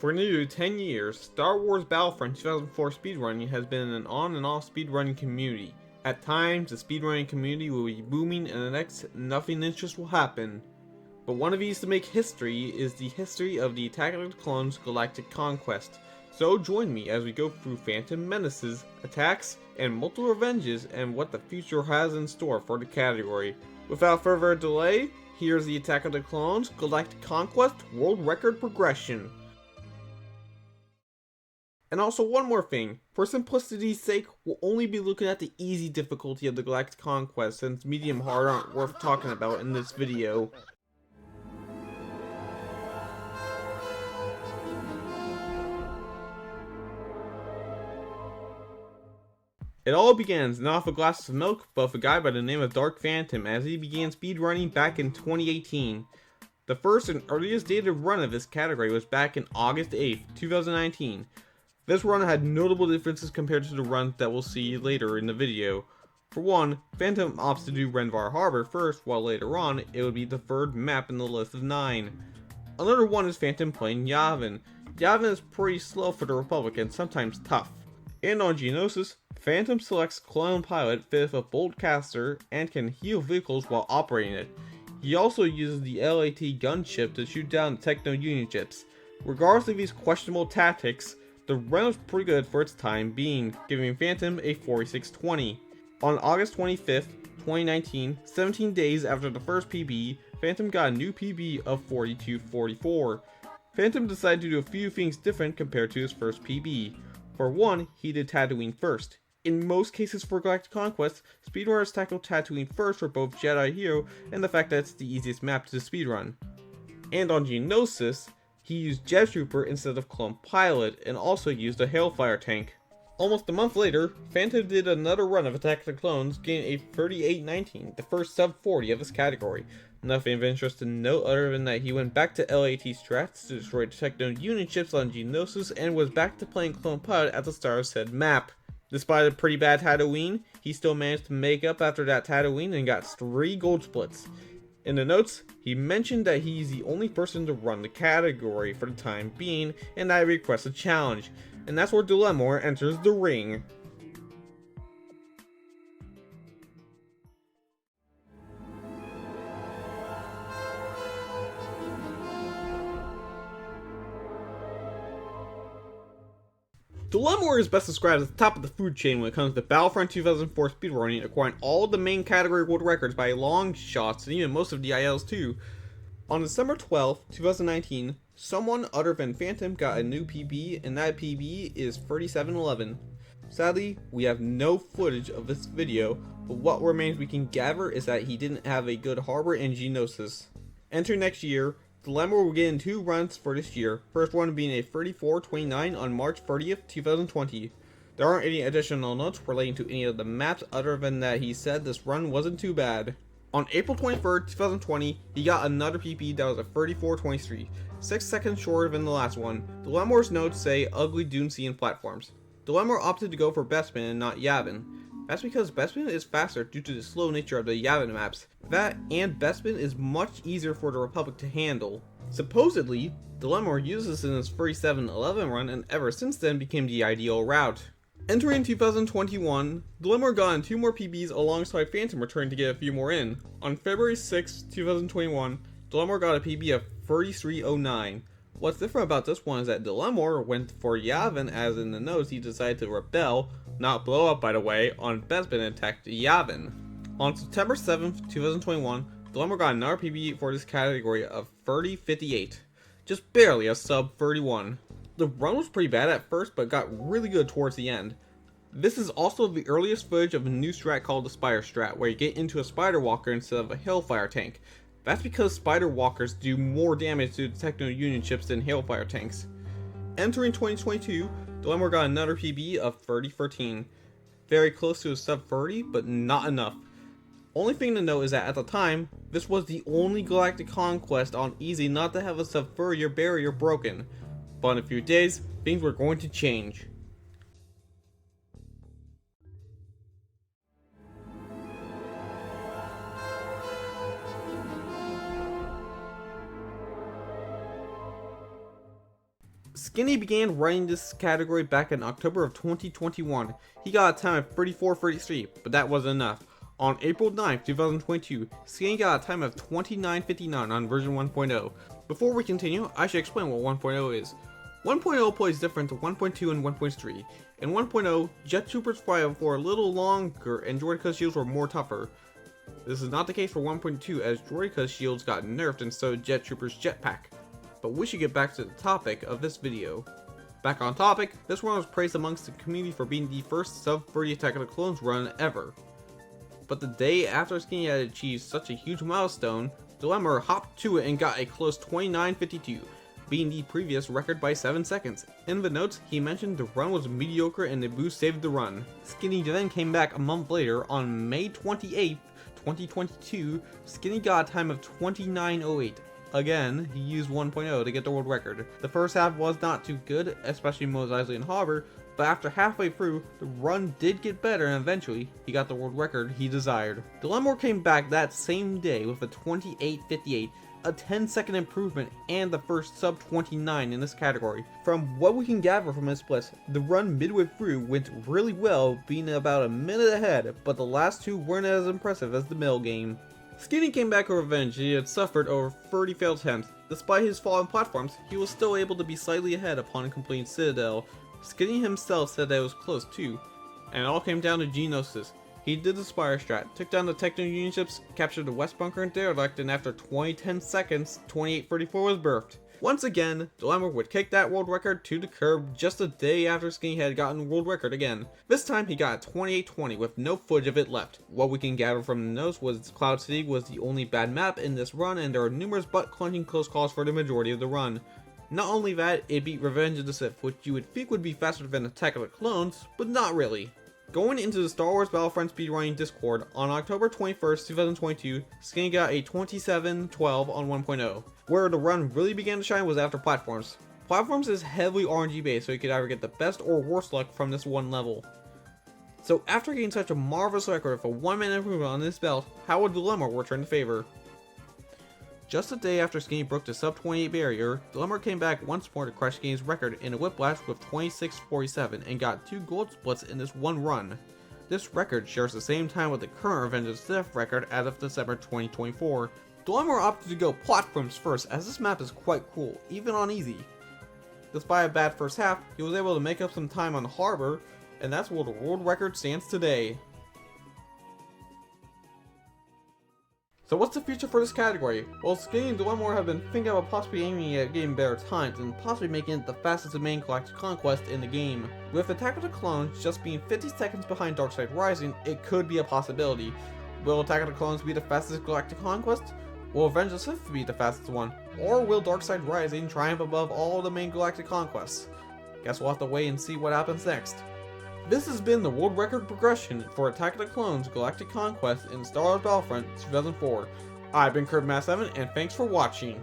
For nearly 10 years, Star Wars Battlefront 2004 speedrunning has been an on and off speedrunning community. At times, the speedrunning community will be booming and the next nothing interest will happen. But one of these to make history is the history of the Attack of the Clones Galactic Conquest. So join me as we go through Phantom Menaces, attacks, and multiple revenges and what the future has in store for the category. Without further delay, here's the Attack of the Clones Galactic Conquest World Record Progression. And also one more thing, for simplicity's sake, we'll only be looking at the easy difficulty of the Galactic Conquest since medium hard aren't worth talking about in this video. It all begins not with a glass of milk, but with a guy by the name of Dark Phantom as he began speedrunning back in 2018. The first and earliest dated run of this category was back in August 8th, 2019. This run had notable differences compared to the runs that we'll see later in the video. For one, Phantom opts to do Renvar Harbor first, while later on, it would be the third map in the list of 9. Another one is Phantom playing Yavin. Yavin is pretty slow for the Republic and sometimes tough. And on Geonosis, Phantom selects Clone Pilot fitted with a Bolt Caster and can heal vehicles while operating it. He also uses the LAT gunship to shoot down the Techno Union ships. Regardless of these questionable tactics, the run was pretty good for its time being, giving Phantom a 4620. On August 25th, 2019, 17 days after the first PB, Phantom got a new PB of 4244. Phantom decided to do a few things different compared to his first PB. For one, he did Tatooine first. In most cases for Galactic Conquest, speedrunners tackle Tatooine first for both Jedi Hero and the fact that it's the easiest map to speedrun. And on Geonosis, he used Jet Trooper instead of Clone Pilot and also used a Hailfire tank. Almost a month later, Phantom did another run of Attack of the Clones, getting a 3819, the first sub 40 of this category. Nothing of interest to note other than that he went back to LAT strats to destroy the Techno Union ships on Geonosis and was back to playing Clone Pilot at the start of said map. Despite a pretty bad Tatooine, he still managed to make up after that Tatooine and got 3 gold splits. In the notes, he mentioned that he's the only person to run the category for the time being and that he requests a challenge, and that's where Dilemma enters the ring. Dilemma is best described as the top of the food chain when it comes to Battlefront 2004 speedrunning, acquiring all the main category world records by long shots and even most of DILs too. On December 12, 2019, someone other than Phantom got a new PB and that PB is 3711. Sadly, we have no footage of this video, but what remains we can gather is that he didn't have a good harbor in Geonosis. Enter next year, Dilemma will get in 2 runs for this year, first one being a 3429 on March 30th, 2020. There aren't any additional notes relating to any of the maps other than that he said this run wasn't too bad. On April 23rd, 2020, he got another PP that was a 3423, 6 seconds shorter than the last one. Dilemma's notes say ugly dune sea and platforms. Dilemma opted to go for Bespin and not Yavin. That's because Bespin is faster due to the slow nature of the Yavin maps. That and Bespin is much easier for the Republic to handle. Supposedly, Dilemma uses this in his 3711 run and ever since then became the ideal route. Entering 2021, Dilemma got in 2 more PBs alongside Phantom returning to get a few more in. On February 6, 2021, Dilemma got a PB of 3309. What's different about this one is that Dilemma went for Yavin, as in the notes he decided to rebel, not blow up by the way, on Bespin and attacked Yavin. On September 7th, 2021, Dilemma got another PB for this category of 3058, just barely a sub 31. The run was pretty bad at first, but got really good towards the end. This is also the earliest footage of a new strat called the Spider Strat, where you get into a Spider Walker instead of a Hailfire tank. That's because Spider Walkers do more damage to the Techno Union ships than Hailfire tanks. Entering 2022, Dilemma got another PB of 3013. Very close to a sub 30, but not enough. Only thing to note is that at the time, this was the only Galactic Conquest on easy not to have a sub 30 barrier broken. But in a few days, things were going to change. Skinny began running this category back in October of 2021. He got a time of 34.33, but that wasn't enough. On April 9th, 2022, Skinny got a time of 29.59 on version 1.0. Before we continue, I should explain what 1.0 is. 1.0 plays different to 1.2 and 1.3. In 1.0, Jet Troopers fly for a little longer and Droideka shields were more tougher. This is not the case for 1.2 as Droideka shields got nerfed and so did Jet Troopers jetpack. But we should get back to the topic of this video. Back on topic, this run was praised amongst the community for being the first sub-30 Attack of the Clones run ever. But the day after Skinny had achieved such a huge milestone, Dilemma hopped to it and got a close 29.52, beating the previous record by 7 seconds. In the notes, he mentioned the run was mediocre and the boost saved the run. Skinny then came back a month later on May 28th, 2022, Skinny got a time of 29.08. Again, he used 1.0 to get the world record. The first half was not too good, especially Mos Eisley and Harbor, but after halfway through, the run did get better and eventually, he got the world record he desired. Dilemma came back that same day with a 28.58, a 10-second improvement, and the first sub 29 in this category. From what we can gather from his splits, the run midway through went really well, being about a minute ahead, but the last two weren't as impressive as the middle game. Skinny came back with revenge. He had suffered over 30 failed attempts. Despite his fallen platforms, he was still able to be slightly ahead upon completing Citadel. Skinny himself said that it was close too, and it all came down to Genosis. He did the Spire strat, took down the Techno Union ships, captured the West Bunker and Derelict, and after 10 seconds, 28.34 was birthed. Once again, Dilemma would kick that world record to the curb just a day after Skinny had gotten world record again. This time he got a 28.20 with no footage of it left. What we can gather from the notes was Cloud City was the only bad map in this run and there are numerous butt-clenching close calls for the majority of the run. Not only that, it beat Revenge of the Sith, which you would think would be faster than Attack of the Clones, but not really. Going into the Star Wars Battlefront speedrunning Discord, on October 21st, 2022, Skinny got a 27.12 on 1.0. Where the run really began to shine was after Platforms. Platforms is heavily RNG based, so you could either get the best or worst luck from this one level. So after getting such a marvelous record for 1 minute improvement on this belt, how would Dilemma return the favor? Just a day after Skinny broke the sub 28 barrier, Dilemma came back once more to crush Skinny's record in a whiplash with 26.47 and got 2 gold splits in this one run. This record shares the same time with the current Revenge of the Sith record as of December 2024. Dilemma opted to go platforms first as this map is quite cool, even on easy. Despite a bad first half, he was able to make up some time on Harbor, and that's where the world record stands today. So what's the future for this category? Well, Skinny and Dilemma have been thinking about possibly aiming at getting better times and possibly making it the fastest main Galactic Conquest in the game. With Attack of the Clones just being 50 seconds behind Darkside Rising, it could be a possibility. Will Attack of the Clones be the fastest Galactic Conquest? Will Revenge of the Sith be the fastest one? Or will Darkside Rising triumph above all the main Galactic Conquests? Guess we'll have to wait and see what happens next. This has been the world record progression for Attack of the Clones Galactic Conquest in Star Wars Battlefront 2004. I've been Kirby 7 and thanks for watching.